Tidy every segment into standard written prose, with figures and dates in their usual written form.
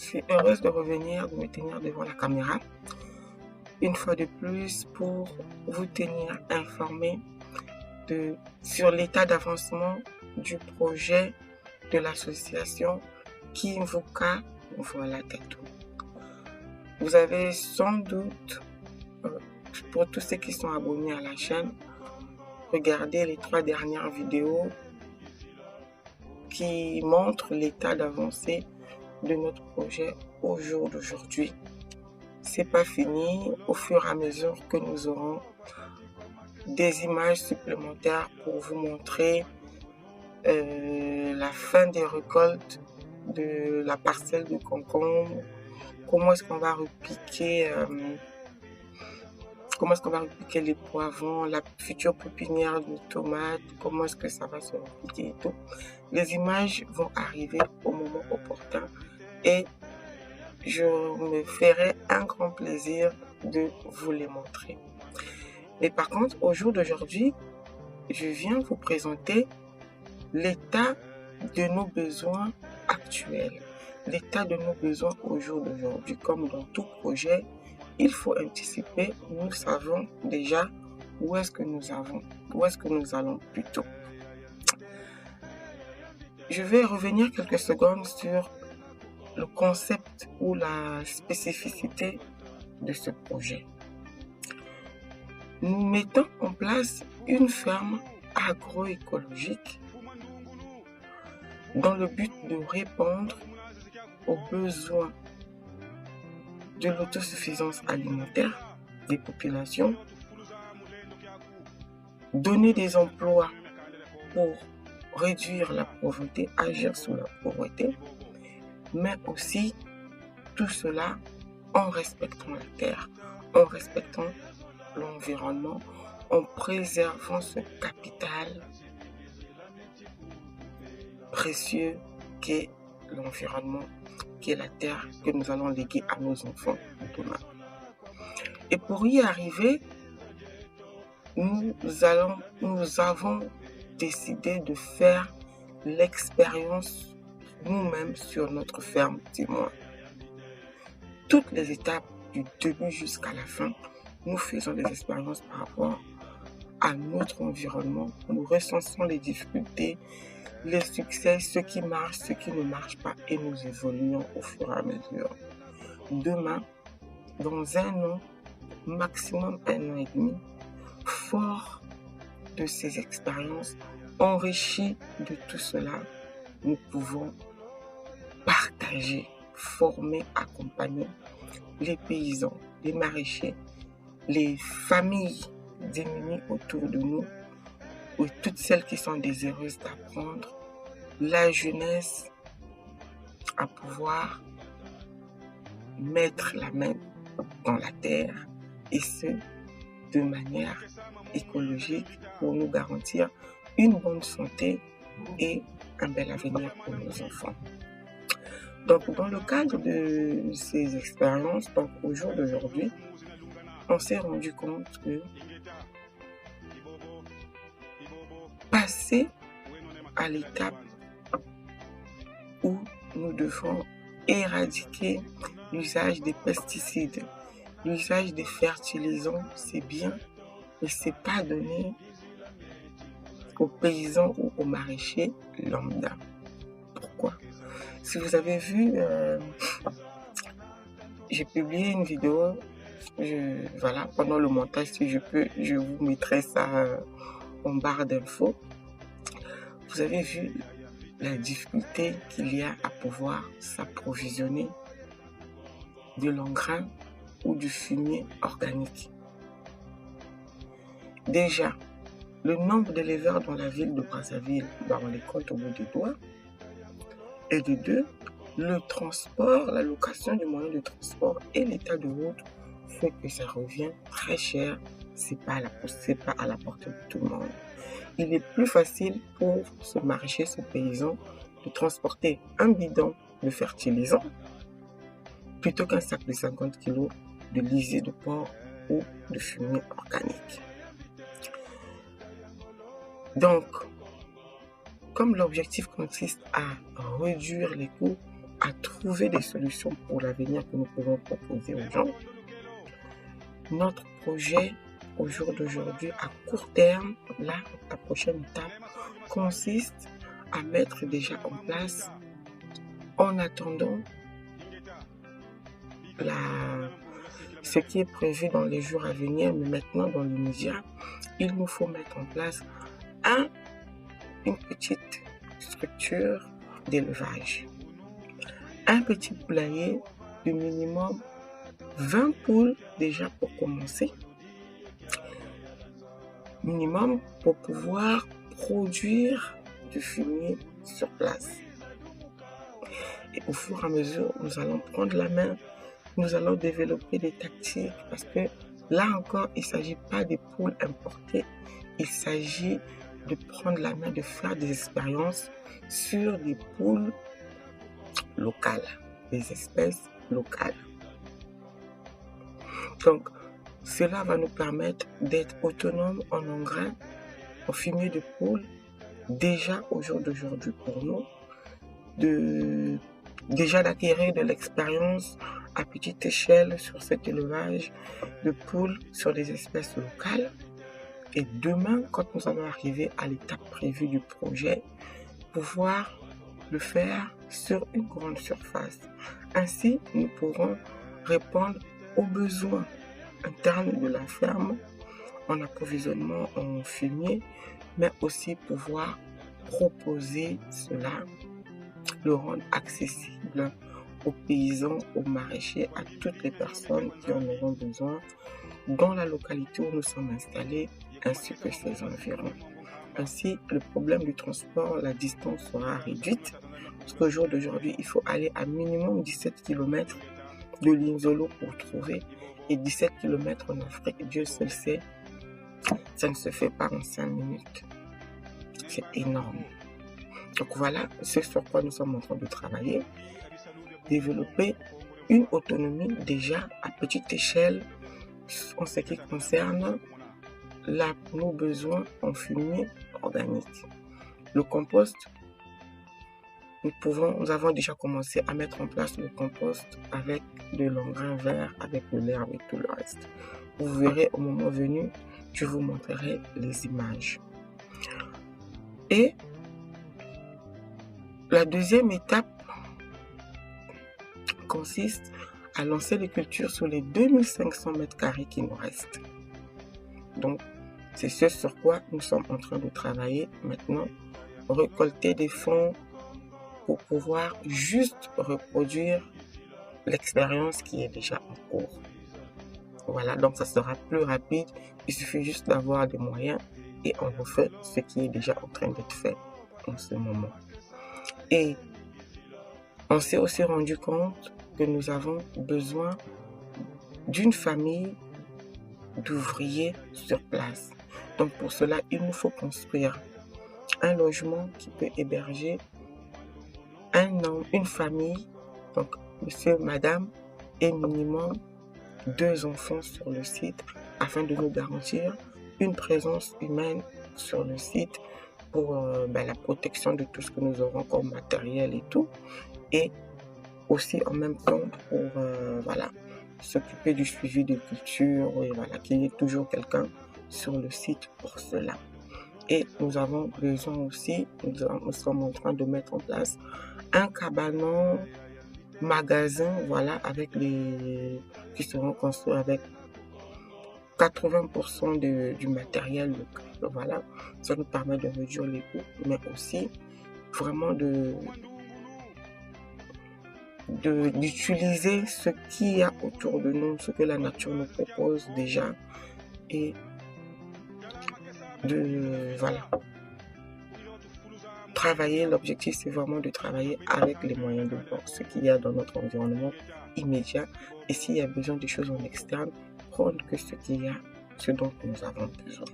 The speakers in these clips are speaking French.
suis heureuse de revenir, de me tenir devant la caméra, une fois de plus pour vous tenir informé sur l'état d'avancement du projet de l'association Kimvuka Voilà Tattoo. Vous avez sans doute, pour tous ceux qui sont abonnés à la chaîne, regardé les 3 dernières vidéos qui montrent l'état d'avancée de notre projet au jour d'aujourd'hui. C'est pas fini. Au fur et à mesure que nous aurons des images supplémentaires pour vous montrer la fin des récoltes de la parcelle de concombre, comment est-ce qu'on va repiquer les poivrons, la future pépinière de tomates, comment est-ce que ça va se repiquer et tout. Les images vont arriver au moment opportun et je me ferai un grand plaisir de vous les montrer. Mais par contre, au jour d'aujourd'hui, je viens vous présenter l'état de nos besoins actuels, l'état de nos besoins au jour d'aujourd'hui. Comme dans tout projet, il faut anticiper. Nous savons déjà où est-ce que nous allons plutôt. Je vais revenir quelques secondes sur le concept ou la spécificité de ce projet. Nous mettons en place une ferme agroécologique dans le but de répondre aux besoins de l'autosuffisance alimentaire des populations, donner des emplois pour réduire la pauvreté, agir sur la pauvreté, mais aussi tout cela en respectant la terre, en respectant l'environnement, en préservant ce capital précieux qu'est l'environnement, qui est la terre que nous allons léguer à nos enfants demain. Et pour y arriver, nous avons décidé de faire l'expérience nous-mêmes sur notre ferme témoin. Toutes les étapes du début jusqu'à la fin, nous faisons des expériences par rapport à notre environnement. Nous recensons les difficultés, les succès, ce qui marche, ce qui ne marche pas, et nous évoluons au fur et à mesure. Demain, dans 1 an, maximum 1 an et demi, fort de ces expériences, enrichis de tout cela, nous pouvons partager, former, accompagner les paysans, les maraîchers, les familles démunies autour de nous, ou toutes celles qui sont désireuses d'apprendre, la jeunesse à pouvoir mettre la main dans la terre, et ce, de manière écologique, pour nous garantir une bonne santé et un bel avenir pour nos enfants. Donc, dans le cadre de ces expériences, donc au jour d'aujourd'hui, on s'est rendu compte que passer à l'étape où nous devons éradiquer l'usage des pesticides, l'usage des fertilisants, c'est bien, mais c'est pas donné aux paysans ou aux maraîchers lambda. Pourquoi? Si vous avez vu, j'ai publié une vidéo, voilà, pendant le montage, si je peux, je vous mettrai ça en barre d'infos. Vous avez vu la difficulté qu'il y a à pouvoir s'approvisionner de l'engrais ou du fumier organique. Déjà, le nombre d'éleveurs dans la ville de Brazzaville, on les compte au bout des doigts. Et de 2, le transport, la location du moyen de transport et l'état de route fait que ça revient très cher. C'est pas à la portée de tout le monde. Il est plus facile pour ce maraîcher, ce paysan, de transporter un bidon de fertilisant plutôt qu'un sac de 50 kg de lisier de porc ou de fumier organique. Donc, comme l'objectif consiste à réduire les coûts, à trouver des solutions pour l'avenir que nous pouvons proposer aux gens. Notre projet au jour d'aujourd'hui, à court terme, là, la prochaine étape consiste à mettre déjà en place, en attendant ce qui est prévu dans les jours à venir, mais maintenant dans l'immédiat, il nous faut mettre en place une petite structure d'élevage. Un petit poulailler de minimum 20 poules déjà pour commencer. Minimum pour pouvoir produire du fumier sur place. Et au fur et à mesure, nous allons prendre la main, nous allons développer des tactiques parce que là encore, il ne s'agit pas des poules importées, il s'agit de prendre la main, de faire des expériences sur des poules locales, des espèces locales. Donc, cela va nous permettre d'être autonomes en engrais, en fumier de poule, déjà au jour d'aujourd'hui pour nous, déjà d'acquérir de l'expérience à petite échelle sur cet élevage de poules sur des espèces locales. Et demain, quand nous allons arriver à l'étape prévue du projet, pouvoir le faire sur une grande surface. Ainsi, nous pourrons répondre aux besoins internes de la ferme en approvisionnement en fumier, mais aussi pouvoir proposer cela, le rendre accessible aux paysans, aux maraîchers, à toutes les personnes qui en auront besoin dans la localité où nous sommes installés, ainsi que ses environs. Ainsi, le problème du transport, la distance sera réduite, parce qu'au jour d'aujourd'hui, il faut aller à minimum 17 km de Linzolo pour trouver, et 17 km en Afrique, Dieu seul sait, ça ne se fait pas en 5 minutes. C'est énorme. Donc voilà ce sur quoi nous sommes en train de travailler. Développer une autonomie déjà à petite échelle en ce qui concerne nos besoins en fumier organique. Le compost, nous avons déjà commencé à mettre en place le compost avec de l'engrais vert, avec de l'herbe et tout le reste. Vous verrez au moment venu, je vous montrerai les images. Et la deuxième étape consiste à lancer les cultures sur les 2500 mètres carrés qui nous restent. Donc, c'est ce sur quoi nous sommes en train de travailler maintenant, récolter des fonds pour pouvoir juste reproduire l'expérience qui est déjà en cours. Voilà, donc ça sera plus rapide, il suffit juste d'avoir des moyens et on refait ce qui est déjà en train d'être fait en ce moment. Et on s'est aussi rendu compte que nous avons besoin d'une famille d'ouvriers sur place. Donc pour cela, il nous faut construire un logement qui peut héberger une famille, donc monsieur, madame, et minimum 2 enfants sur le site afin de nous garantir une présence humaine sur le site pour la protection de tout ce que nous aurons comme matériel et tout, et aussi en même temps pour s'occuper du suivi de culture et qu'il y ait toujours quelqu'un sur le site pour cela. Et nous avons besoin aussi, nous sommes en train de mettre en place un cabanon magasin, qui seront construits avec 80% du matériel local. Voilà, ça nous permet de réduire les coûts, mais aussi vraiment d'utiliser ce qu'il y a autour de nous, ce que la nature nous propose déjà, et travailler. L'objectif, c'est vraiment de travailler avec les moyens de bord, ce qu'il y a dans notre environnement immédiat, et s'il y a besoin de choses en externe, prendre que ce dont nous avons besoin.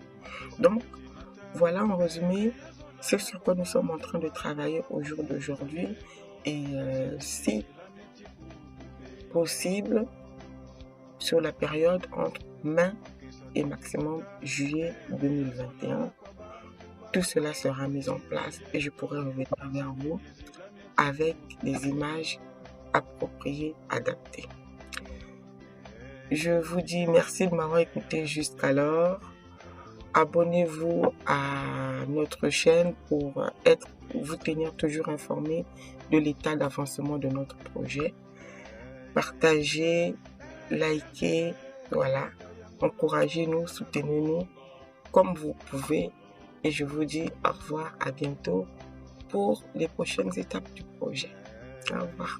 Donc, voilà en résumé ce sur quoi nous sommes en train de travailler au jour d'aujourd'hui, et si possible, sur la période entre mai et maximum juillet 2021, tout cela sera mis en place et je pourrai revenir vers vous avec des images approprié, adapté. Je vous dis merci de m'avoir écouté jusqu'alors. Abonnez-vous à notre chaîne pour vous tenir toujours informé de l'état d'avancement de notre projet. Partagez, likez, voilà. Encouragez-nous, soutenez-nous comme vous pouvez. Et je vous dis au revoir, à bientôt pour les prochaines étapes du projet. Au revoir.